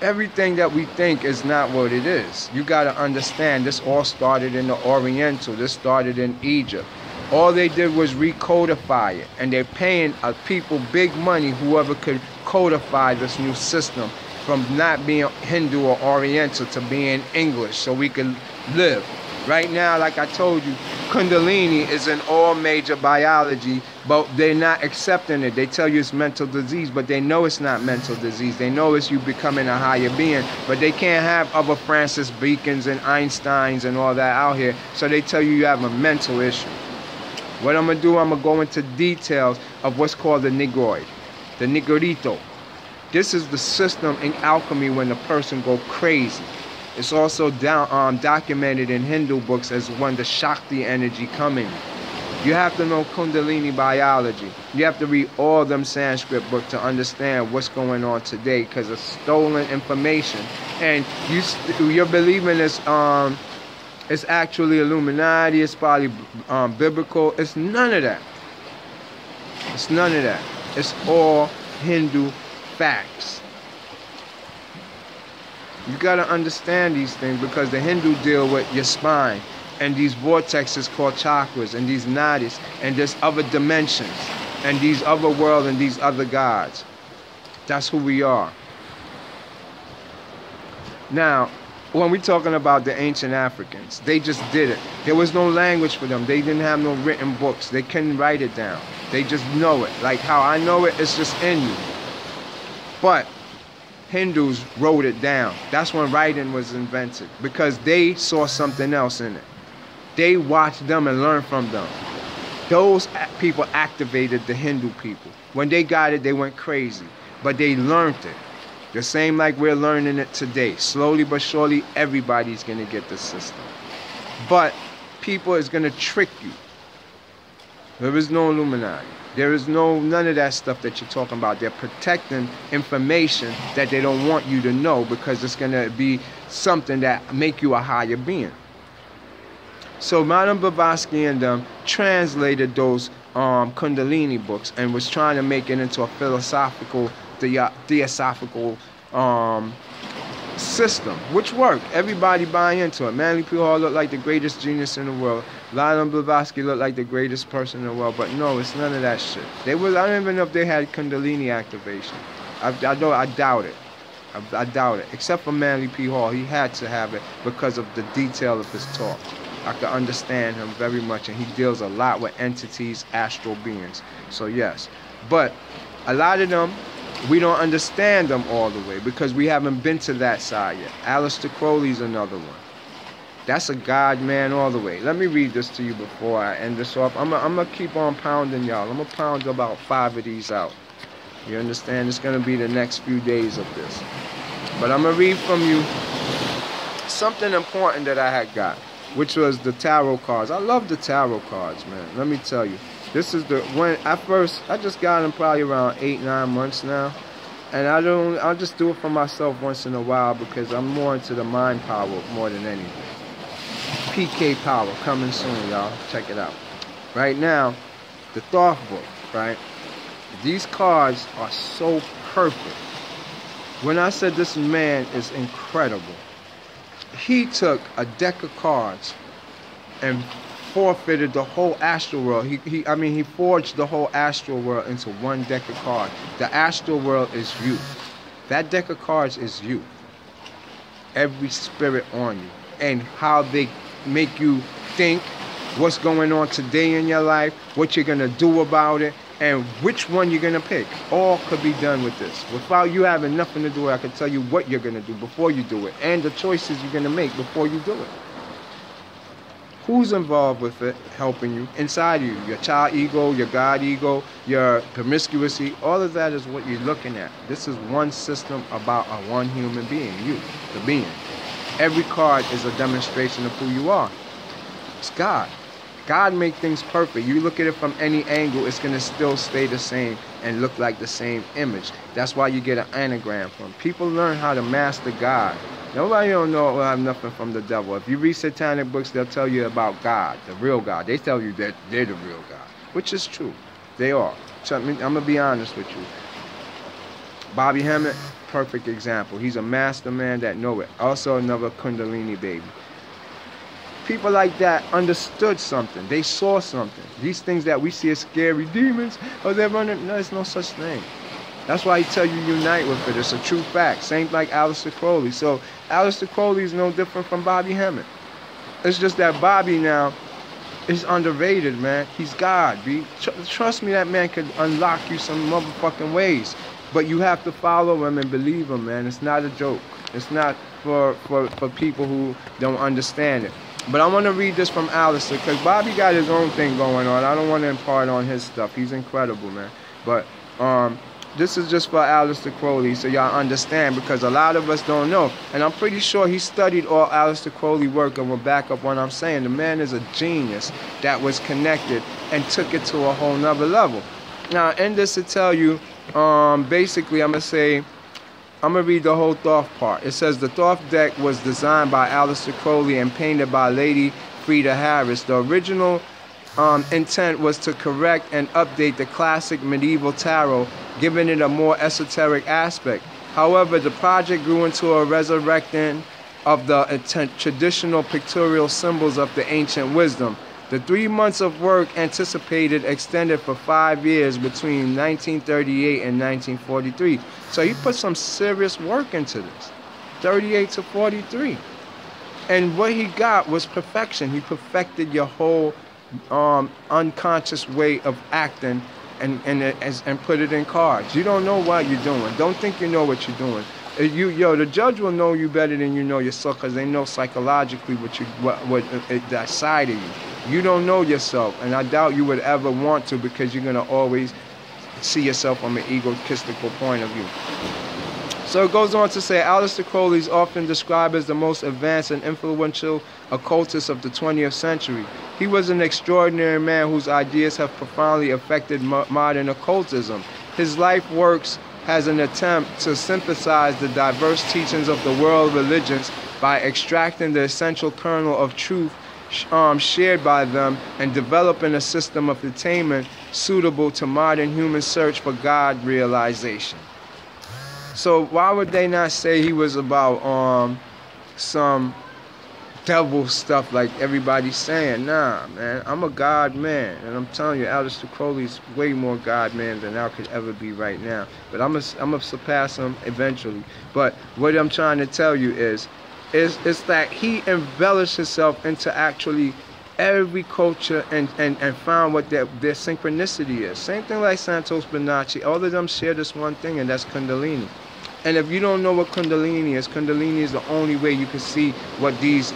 Speaker 1: Everything that we think is not what it is. You got to understand, this all started in the Oriental. This started in Egypt. All they did was recodify it, and they're paying people big money, whoever could codify this new system from not being Hindu or Oriental to being English, so we could live. Right now, like I told you, Kundalini is in all major biology, but they're not accepting it. They tell you it's mental disease, but they know it's not mental disease. They know it's you becoming a higher being, but they can't have other Francis Bacons and Einsteins and all that out here, so they tell you have a mental issue. What I'm going to do, I'm going to go into details of what's called the Negroid, the Negrito. This is the system in alchemy when the person go crazy. It's also documented in Hindu books as when the Shakti energy coming. You have to know Kundalini biology. You have to read all them Sanskrit books to understand what's going on today, because it's stolen information. And you're believing this, it's actually Illuminati, it's probably biblical. It's none of that. It's none of that. It's all Hindu facts. You got to understand these things, because the Hindu deal with your spine and these vortexes called chakras and these nadis and this other dimensions and these other worlds and these other gods. That's who we are. Now, when we're talking about the ancient Africans, they just did it. There was no language for them. They didn't have no written books. They couldn't write it down. They just know it. Like how I know it, it's just in you. But Hindus wrote it down. That's when writing was invented, because they saw something else in it. They watched them and learned from them. Those people activated the Hindu people. When they got it, they went crazy. But they learned it. The same like we're learning it today. Slowly but surely, everybody's going to get the system. But people is going to trick you. There is no Illuminati. There is none of that stuff that you're talking about. They're protecting information that they don't want you to know, because it's going to be something that make you a higher being. So Madame Blavatsky and them translated those Kundalini books and was trying to make it into a philosophical, theosophical system, which worked. Everybody buy into it. Manly P. Hall looked like the greatest genius in the world. Madame Blavatsky looked like the greatest person in the world, but no, it's none of that shit. I don't even know if they had Kundalini activation. I doubt it. I doubt it. Except for Manly P. Hall, he had to have it because of the detail of his talk. I can understand him very much, and he deals a lot with entities, astral beings. So yes, but a lot of them, we don't understand them all the way because we haven't been to that side yet. Aleister Crowley's another one. That's a God man all the way. Let me read this to you before I end this off. I'm gonna keep on pounding y'all. I'm gonna pound about 5 of these out. You understand? It's gonna be the next few days of this. But I'm gonna read from you something important that I had got, which was the tarot cards. I love the tarot cards, man. Let me tell you. This is when I just got them probably around 8-9 months now. And I'll just do it for myself once in a while because I'm more into the mind power more than anything. PK Power coming soon, y'all. Check it out. Right now, the Thoth book, right? These cards are so perfect. When I said this man is incredible, he took a deck of cards and forfeited the whole astral world. He forged the whole astral world into one deck of cards. The astral world is you. That deck of cards is you. Every spirit on you. And how they make you think what's going on today in your life, what you're going to do about it, and which one you're going to pick. All could be done with this. Without you having nothing to do with it, I can tell you what you're going to do before you do it, and the choices you're going to make before you do it. Who's involved with it, helping you? Inside you, your child ego, your God ego, your promiscuity, all of that is what you're looking at. This is one system about a one human being, you, the being. Every card is a demonstration of who you are. It's God. God made things perfect. You look at it from any angle, it's going to still stay the same and look like the same image. That's why you get an anagram from. People learn how to master God. Nobody don't know have nothing from the devil. If you read satanic books, they'll tell you about God, the real God. They tell you that they're the real God, which is true. They are. So, I'm going to be honest with you. Bobby Hemmett, perfect example. He's a master man that know it. Also another Kundilini baby. People like that understood something. They saw something. These things that we see as scary demons, oh, they're running. No, there's no such thing. That's why he tell you unite with it. It's a true fact. Same like Aleister Crowley. So Aleister Crowley is no different from Bobby Hemmett. It's just that Bobby now is underrated, man. He's God, B. Trust me, that man could unlock you some motherfucking ways. But you have to follow him and believe him, man. It's not a joke. It's not for people who don't understand it. But I want to read this from Aleister, because Bobby got his own thing going on. I don't want to impart on his stuff. He's incredible, man. But this is just for Aleister Crowley, so y'all understand, because a lot of us don't know. And I'm pretty sure he studied all Aleister Crowley work and will back up what I'm saying. The man is a genius that was connected and took it to a whole nother level. Now, in this to tell you, basically, I'm going to read the whole Thoth part. It says, the Thoth deck was designed by Aleister Crowley and painted by Lady Frida Harris. The original intent was to correct and update the classic medieval tarot, giving it a more esoteric aspect. However, the project grew into a resurrecting of the traditional pictorial symbols of the ancient wisdom. The 3 months of work anticipated extended for 5 years between 1938 and 1943. So he put some serious work into this, 38 to 43. And what he got was perfection. He perfected your whole unconscious way of acting and put it in cards. You don't know what you're doing. Don't think you know what you're doing. The judge will know you better than you know yourself, because they know psychologically what that side of you. You don't know yourself, and I doubt you would ever want to, because you're going to always see yourself from an egotistical point of view. So it goes on to say, Aleister Crowley is often described as the most advanced and influential occultist of the 20th century. He was an extraordinary man whose ideas have profoundly affected modern occultism. His life works as an attempt to synthesize the diverse teachings of the world religions by extracting the essential kernel of truth shared by them and developing a system of attainment suitable to modern human search for God realization. So why would they not say he was about some devil stuff like everybody's saying? Nah, man, I'm a God man, and I'm telling you, Aleister Crowley's way more God man than I could ever be right now. But I'm gonna surpass him eventually. But what I'm trying to tell you is that he embellished himself into actually every culture and found what their synchronicity is. Same thing like Santos Bonacci. All of them share this one thing, and that's Kundalini. And if you don't know what Kundalini is the only way you can see what these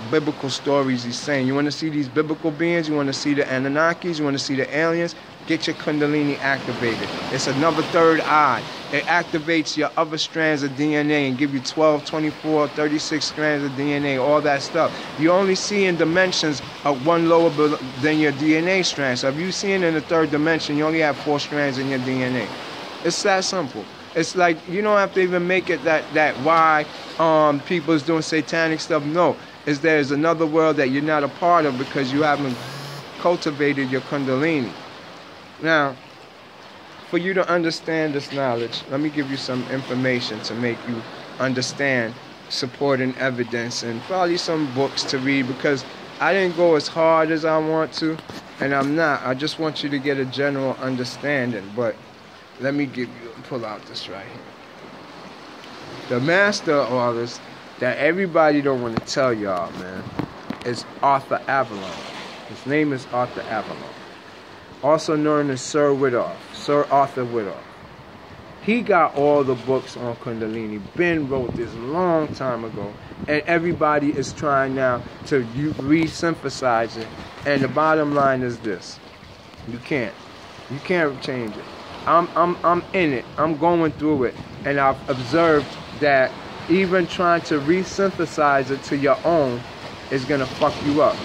Speaker 1: biblical stories he's saying. You want to see these biblical beings, you want to see the Anunnakis, you want to see the aliens, get your Kundalini activated. It's another third eye. It activates your other strands of DNA and give you 12, 24, 36 strands of DNA, all that stuff. You only see in dimensions of one lower than your DNA strand. So if you see it in the third dimension, you only have 4 strands in your DNA. It's that simple. It's like you don't have to even make it that why people is doing satanic stuff. No, there's another world that you're not a part of because you haven't cultivated your Kundalini. Now, for you to understand this knowledge, let me give you some information to make you understand supporting evidence and probably some books to read, because I didn't go as hard as I want to, and I'm not. I just want you to get a general understanding. But let me pull out this right here. The master artist that everybody don't want to tell y'all, man. is Arthur Avalon. His name is Arthur Avalon, also known as Sir Arthur Whittoff. He got all the books on Kundalini. Ben wrote this long time ago, and everybody is trying now to re-synthesize it. And the bottom line is this: you can't change it. I'm in it. I'm going through it, and I've observed that even trying to re-synthesize it to your own is gonna fuck you up.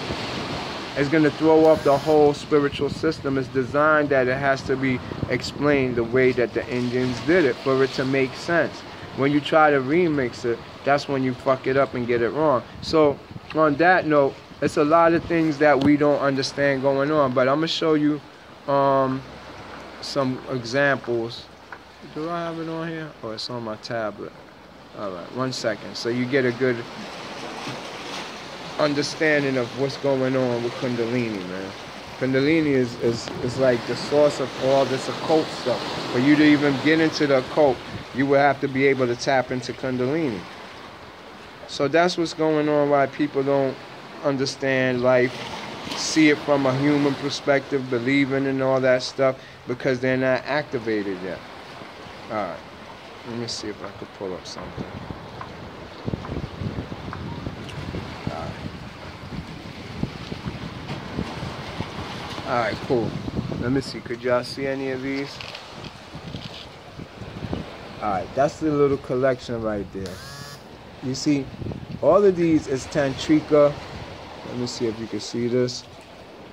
Speaker 1: It's going to throw off the whole spiritual system. It's designed that it has to be explained the way that the Indians did it for it to make sense. When you try to remix it, that's when you fuck it up and get it wrong. So on that note, it's a lot of things that we don't understand going on. But I'm going to show you some examples. Do I have it on here? Oh, it's on my tablet. All right, 1 second. So you get a good understanding of what's going on with Kundalini, man. Kundalini is like the source of all this occult stuff. For you to even get into the occult, you would have to be able to tap into Kundalini. So that's what's going on, why people don't understand life, see it from a human perspective, believing in all that stuff, because they're not activated yet. Alright, let me see if I could pull up something. Alright, cool. Let me see. Could y'all see any of these? Alright, that's the little collection right there. You see, all of these is Tantrika. Let me see if you can see this.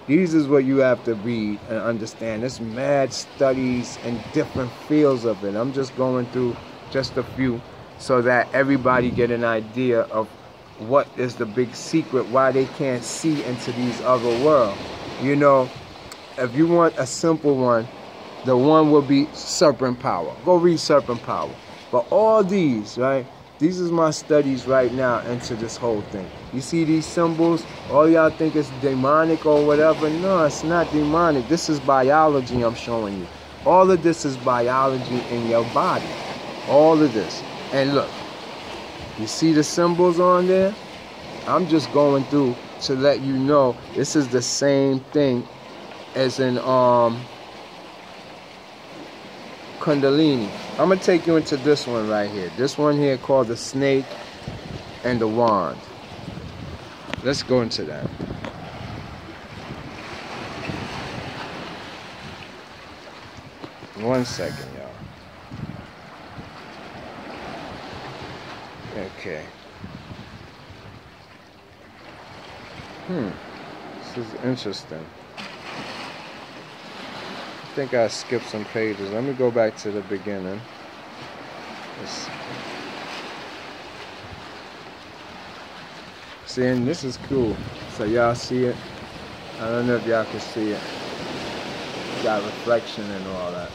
Speaker 1: These is what you have to read and understand. There's mad studies and different fields of it. I'm just going through just a few so that everybody get an idea of what is the big secret, why they can't see into these other worlds. You know, if you want a simple one, the one will be Serpent Power. Go read Serpent Power. But all these, right? These is my studies right now into this whole thing. You see these symbols? All y'all think it's demonic or whatever. No, it's not demonic. This is biology I'm showing you. All of this is biology in your body. All of this. And look, you see the symbols on there? I'm just going through to let you know this is the same thing as in Kundalini. I'm going to take you into this one right here. This one here called the snake and the wand. Let's go into that. One second, y'all. Okay. This is interesting. I think I skipped some pages. Let me go back to the beginning. See, and this is cool. So y'all see it? I don't know if y'all can see it. Got reflection and all that.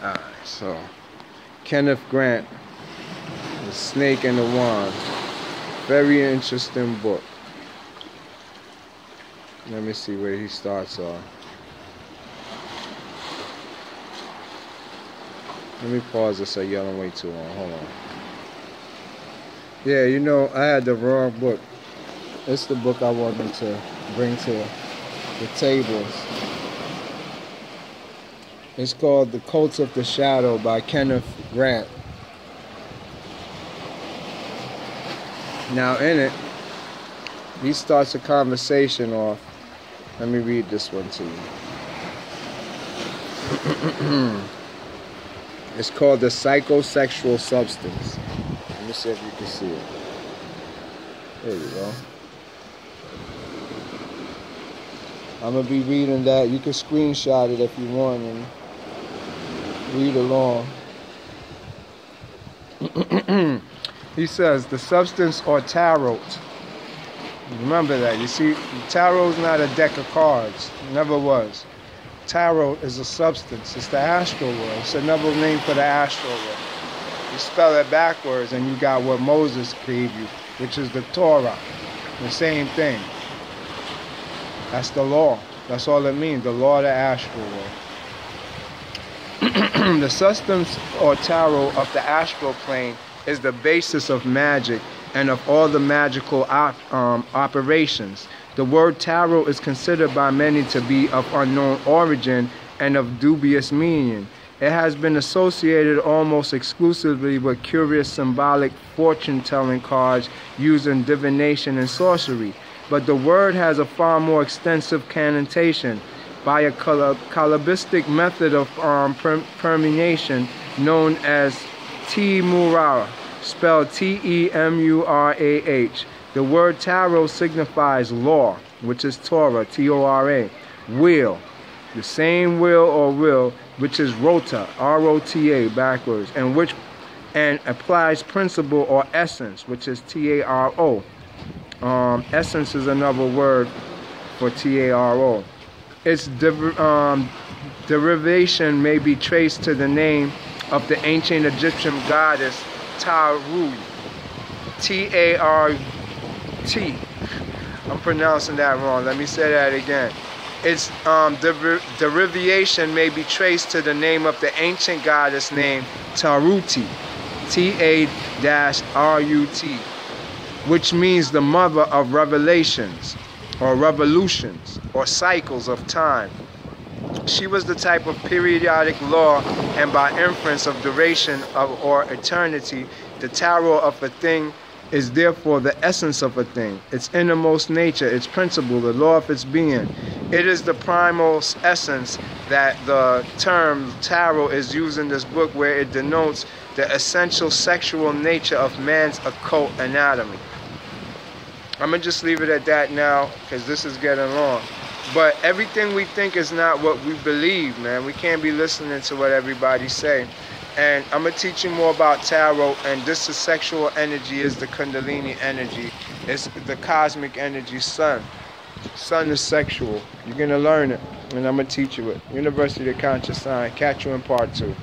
Speaker 1: Alright, so Kenneth Grant, The Snake and the Wand. Very interesting book. Let me see where he starts off. Let me pause this so y'all don't wait too long. Hold on. Yeah, you know, I had the wrong book. It's the book I wanted to bring to the tables. It's called The Cult of the Shadow by Kenneth Grant. Now in it, he starts a conversation off. Let me read this one to you. It's called The Psychosexual Substance. Let me see if you can see it. There you go. I'm going to be reading that. You can screenshot it if you want and read along. He says, the substance or tarot. Remember that. You see, tarot is not a deck of cards. It never was. Tarot is a substance. It's the astral world. It's another name for the astral world. You spell it backwards and you got what Moses gave you, which is the Torah. The same thing. That's the law. That's all it means. The law of the astral world. The substance or tarot of the astral plane is the basis of magic and of all the magical operations. The word tarot is considered by many to be of unknown origin and of dubious meaning. It has been associated almost exclusively with curious symbolic fortune-telling cards used in divination and sorcery, but the word has a far more extensive connotation by a kabbalistic method of permutation known as Temurah, spelled Temurah. The word tarot signifies law, which is Torah, Torah, will, the same will, which is rota, rota backwards, and applies principle or essence, which is taro. Essence is another word for taro. Its derivation may be traced to the name of the ancient Egyptian goddess Taru, T-A-R-T. I'm pronouncing that wrong. Let me say that again. Its derivation may be traced to the name of the ancient goddess named Taruti, T-A-R-U-T, which means the mother of revelations, or revolutions, or cycles of time. She was the type of periodic law, and by inference of duration or eternity, the tarot of a thing is therefore the essence of a thing, its innermost nature, its principle, the law of its being. It is the primal essence that the term tarot is used in this book, where it denotes the essential sexual nature of man's occult anatomy. I'm going to just leave it at that now, because this is getting long. But everything we think is not what we believe, man. We can't be listening to what everybody say. And I'm going to teach you more about tarot, and this is sexual energy, is the Kundilini energy. It's the cosmic energy, sun. Sun is sexual. You're going to learn it, and I'm going to teach you it. University of Conscious Science. Catch you in part 2.